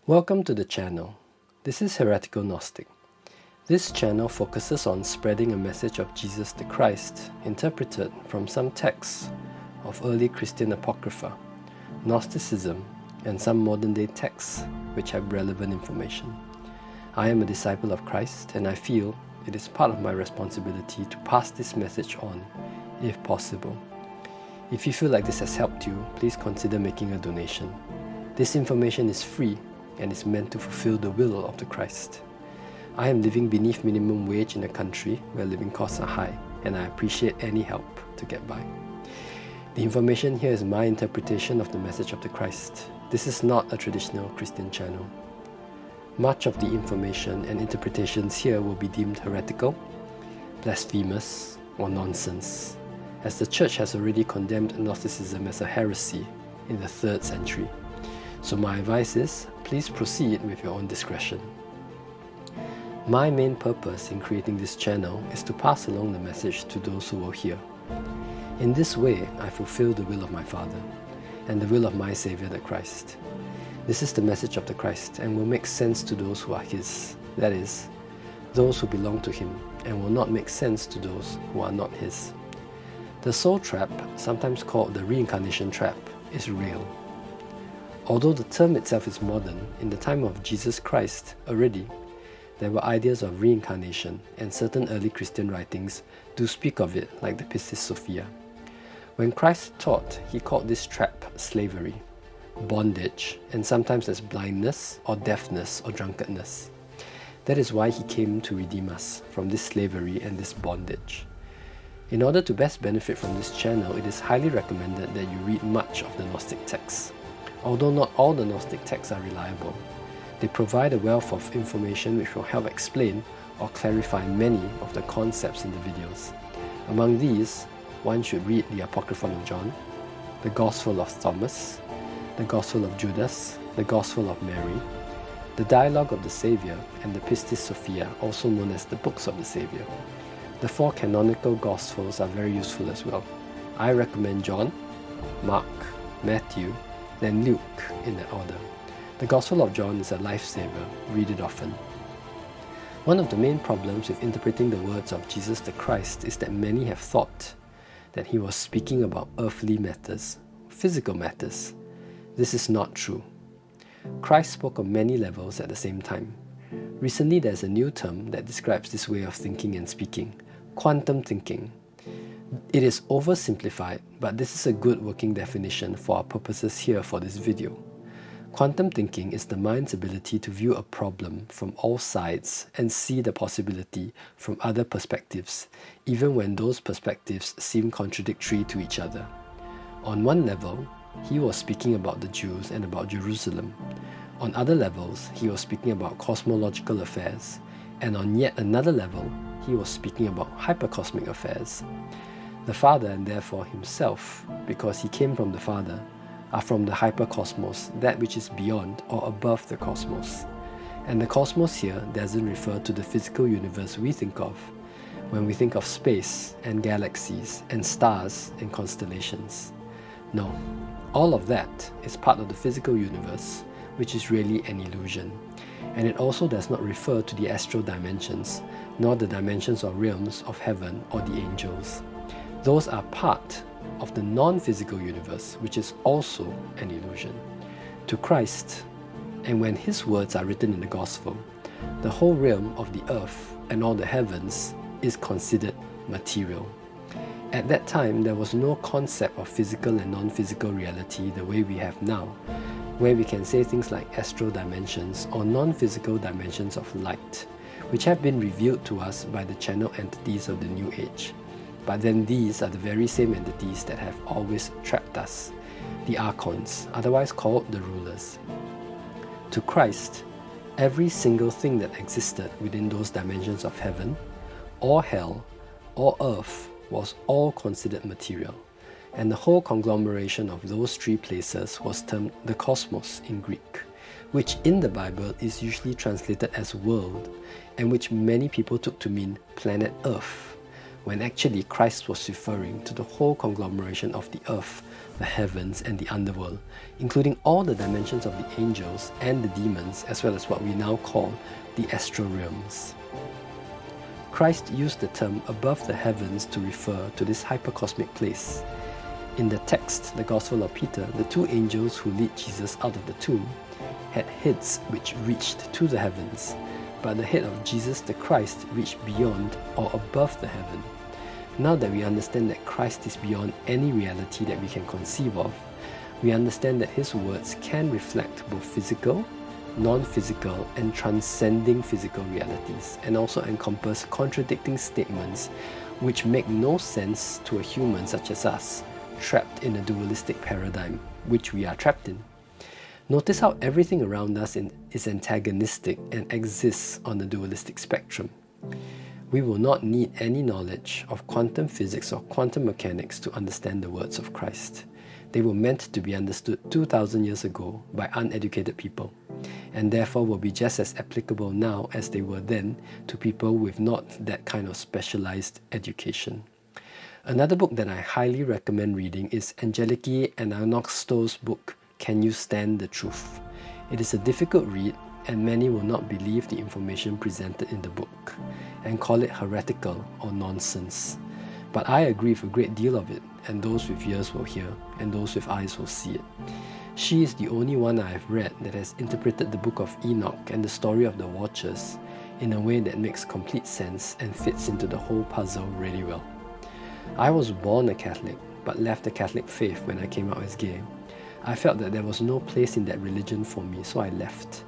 Welcome to the channel. This is Heretical Gnostic. This channel focuses on spreading a message of Jesus the Christ interpreted from some texts of early Christian apocrypha, Gnosticism, and some modern-day texts which have relevant information. I am a disciple of Christ, and I feel it is part of my responsibility to pass this message on, if possible. If you feel like this has helped you, please consider making a donation. This information is free and is meant to fulfill the will of the Christ. I am living beneath minimum wage in a country where living costs are high, and I appreciate any help to get by. The information here is my interpretation of the message of the Christ. This is not a traditional Christian channel. Much of the information and interpretations here will be deemed heretical, blasphemous, or nonsense, as the Church has already condemned Gnosticism as a heresy in the 3rd century. So my advice is, please proceed with your own discretion. My main purpose in creating this channel is to pass along the message to those who will hear. In this way, I fulfill the will of my Father and the will of my Saviour the Christ. This is the message of the Christ and will make sense to those who are His, that is, those who belong to Him, and will not make sense to those who are not His. The soul trap, sometimes called the reincarnation trap, is real. Although the term itself is modern, in the time of Jesus Christ already, there were ideas of reincarnation, and certain early Christian writings do speak of it, like the Pistis Sophia. When Christ taught, He called this trap slavery, bondage, and sometimes as blindness or deafness or drunkenness. That is why He came to redeem us from this slavery and this bondage. In order to best benefit from this channel, it is highly recommended that you read much of the Gnostic texts. Although not all the Gnostic texts are reliable, they provide a wealth of information which will help explain or clarify many of the concepts in the videos. Among these, one should read the Apocrypha of John, the Gospel of Thomas, the Gospel of Judas, the Gospel of Mary, the Dialogue of the Saviour, and the Pistis Sophia, also known as the Books of the Saviour. The 4 canonical Gospels are very useful as well. I recommend John, Mark, Matthew, then Luke in that order. The Gospel of John is a lifesaver. Read it often. One of the main problems with interpreting the words of Jesus the Christ is that many have thought that He was speaking about earthly matters, physical matters. This is not true. Christ spoke on many levels at the same time. Recently, there's a new term that describes this way of thinking and speaking: quantum thinking. It is oversimplified, but this is a good working definition for our purposes here for this video. Quantum thinking is the mind's ability to view a problem from all sides and see the possibility from other perspectives, even when those perspectives seem contradictory to each other. On one level, He was speaking about the Jews and about Jerusalem. On other levels, He was speaking about cosmological affairs, and on yet another level, He was speaking about hypercosmic affairs. The Father, and therefore Himself, because He came from the Father, are from the hypercosmos, that which is beyond or above the cosmos. And the cosmos here doesn't refer to the physical universe we think of when we think of space and galaxies and stars and constellations. No, all of that is part of the physical universe, which is really an illusion. And it also does not refer to the astral dimensions, nor the dimensions or realms of heaven or the angels. Those are part of the non-physical universe, which is also an illusion. To Christ, and when His words are written in the Gospel, the whole realm of the earth and all the heavens is considered material. At that time, there was no concept of physical and non-physical reality the way we have now, where we can say things like astral dimensions or non-physical dimensions of light, which have been revealed to us by the channel entities of the New Age. But then these are the very same entities that have always trapped us, the archons, otherwise called the rulers. To Christ, every single thing that existed within those dimensions of heaven, or hell, or earth was all considered material, and the whole conglomeration of those 3 places was termed the cosmos in Greek, which in the Bible is usually translated as world, and which many people took to mean planet Earth, when actually Christ was referring to the whole conglomeration of the earth, the heavens, and the underworld, including all the dimensions of the angels and the demons, as well as what we now call the astral realms. Christ used the term above the heavens to refer to this hypercosmic place. In the text, the Gospel of Peter, the two angels who lead Jesus out of the tomb had heads which reached to the heavens, but the head of Jesus the Christ reached beyond or above the heaven. Now that we understand that Christ is beyond any reality that we can conceive of, we understand that his words can reflect both physical, non-physical, and transcending physical realities, and also encompass contradicting statements which make no sense to a human such as us, trapped in a dualistic paradigm, which we are trapped in. Notice how everything around us is antagonistic and exists on the dualistic spectrum. We will not need any knowledge of quantum physics or quantum mechanics to understand the words of Christ. They were meant to be understood 2,000 years ago by uneducated people, and therefore will be just as applicable now as they were then to people with not that kind of specialized education. Another book that I highly recommend reading is Angeliki Anagnostos' book, Can You Stand the Truth? It is a difficult read, and many will not believe the information presented in the book and call it heretical or nonsense. But I agree with a great deal of it, and those with ears will hear, and those with eyes will see it. She is the only one I have read that has interpreted the book of Enoch and the story of the Watchers in a way that makes complete sense and fits into the whole puzzle really well. I was born a Catholic, but left the Catholic faith when I came out as gay. I felt that there was no place in that religion for me, so I left.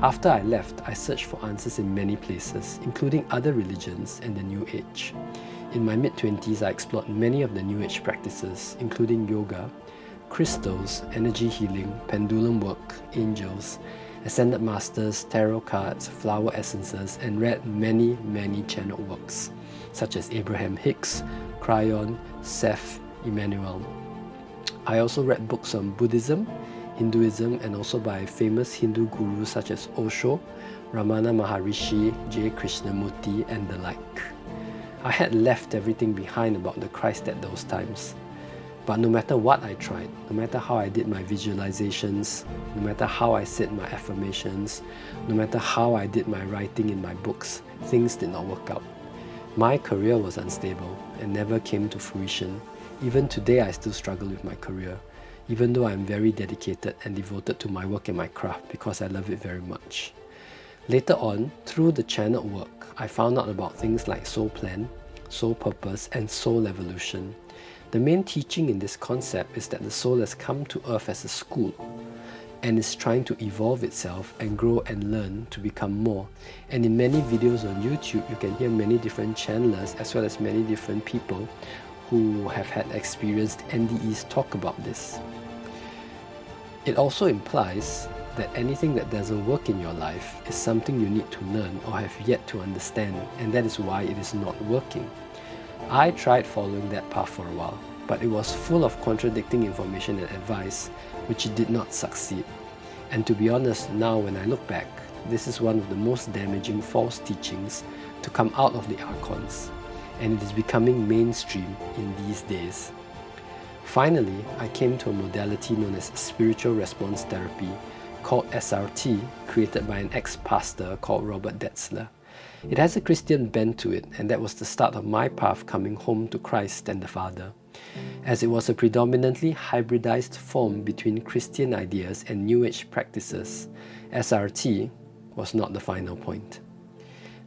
After I left, I searched for answers in many places, including other religions and the New Age. In my mid-20s, I explored many of the New Age practices, including yoga, crystals, energy healing, pendulum work, angels, ascended masters, tarot cards, flower essences, and read many channeled works, such as Abraham Hicks, Cryon, Seth, Emmanuel. I also read books on Buddhism, Hinduism, and also by famous Hindu gurus such as Osho, Ramana Maharishi, J. Krishnamurti, and the like. I had left everything behind about the Christ at those times. But no matter what I tried, no matter how I did my visualizations, no matter how I said my affirmations, no matter how I did my writing in my books, things did not work out. My career was unstable and never came to fruition. Even today, I still struggle with my career, even though I am very dedicated and devoted to my work and my craft because I love it very much. Later on, through the channeled work, I found out about things like soul plan, soul purpose, and soul evolution. The main teaching in this concept is that the soul has come to Earth as a school and is trying to evolve itself and grow and learn to become more. And in many videos on YouTube, you can hear many different channelers as well as many different people who have had experienced NDEs talk about this. It also implies that anything that doesn't work in your life is something you need to learn or have yet to understand, and that is why it is not working. I tried following that path for a while, but it was full of contradicting information and advice, which did not succeed. And to be honest, now when I look back, this is one of the most damaging false teachings to come out of the Archons, and it is becoming mainstream in these days. Finally, I came to a modality known as spiritual response therapy, called SRT, created by an ex-pastor called Robert Detzler. It has a Christian bent to it, and that was the start of my path coming home to Christ and the Father. As it was a predominantly hybridized form between Christian ideas and New Age practices, SRT was not the final point.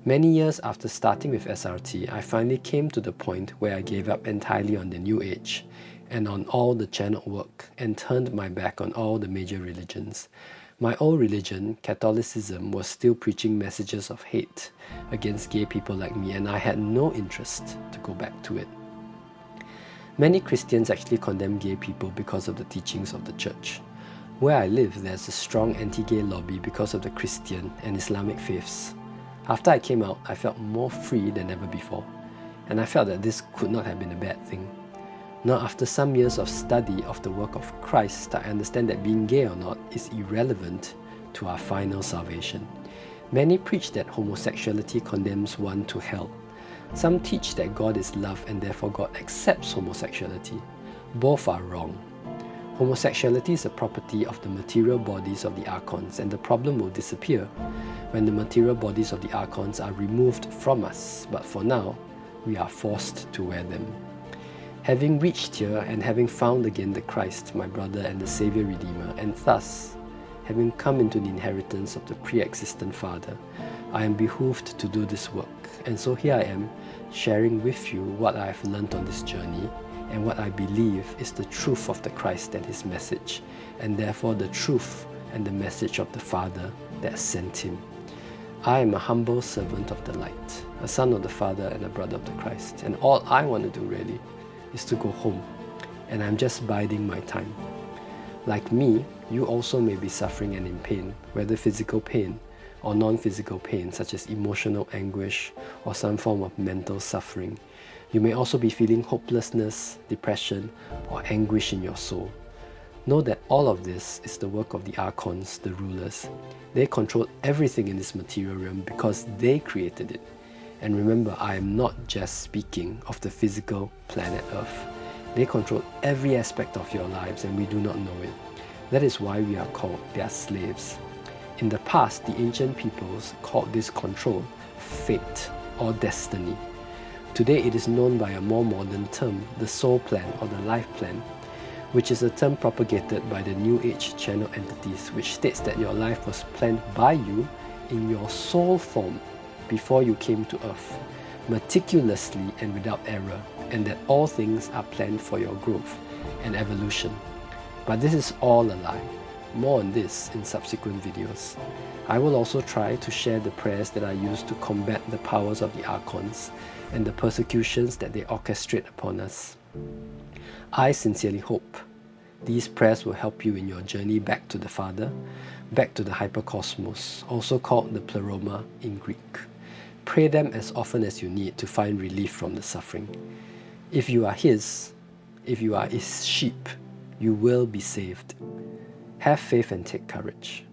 Many years after starting with SRT, I finally came to the point where I gave up entirely on the New Age and on all the channeled work and turned my back on all the major religions. My old religion, Catholicism, was still preaching messages of hate against gay people like me, and I had no interest to go back to it. Many Christians actually condemn gay people because of the teachings of the church. Where I live, there's a strong anti-gay lobby because of the Christian and Islamic faiths. After I came out, I felt more free than ever before, and I felt that this could not have been a bad thing. Now, after some years of study of the work of Christ, I understand that being gay or not is irrelevant to our final salvation. Many preach that homosexuality condemns one to hell. Some teach that God is love and therefore God accepts homosexuality. Both are wrong. Homosexuality is a property of the material bodies of the archons, and the problem will disappear when the material bodies of the archons are removed from us, but for now, we are forced to wear them. Having reached here and having found again the Christ, my brother and the Saviour Redeemer, and thus, having come into the inheritance of the pre-existent Father, I am behooved to do this work, and so here I am, sharing with you what I have learnt on this journey, and what I believe is the truth of the Christ and His message, and therefore the truth and the message of the Father that sent Him. I am a humble servant of the light, a son of the Father and a brother of the Christ, and all I want to do really is to go home, and I'm just biding my time. Like me, you also may be suffering and in pain, whether physical pain or non-physical pain such as emotional anguish or some form of mental suffering. You may also be feeling hopelessness, depression, or anguish in your soul. Know that all of this is the work of the archons, the rulers. They control everything in this material realm because they created it. And remember, I am not just speaking of the physical planet Earth. They control every aspect of your lives and we do not know it. That is why we are called their slaves. In the past, the ancient peoples called this control fate or destiny. Today it is known by a more modern term, the soul plan or the life plan, which is a term propagated by the New Age channel entities, which states that your life was planned by you in your soul form before you came to earth, meticulously and without error, and that all things are planned for your growth and evolution. But this is all a lie. More on this in subsequent videos. I will also try to share the prayers that I use to combat the powers of the archons and the persecutions that they orchestrate upon us. I sincerely hope these prayers will help you in your journey back to the Father, back to the hypercosmos, also called the pleroma in Greek. Pray them as often as you need to find relief from the suffering. If you are His sheep, you will be saved. Have faith and take courage.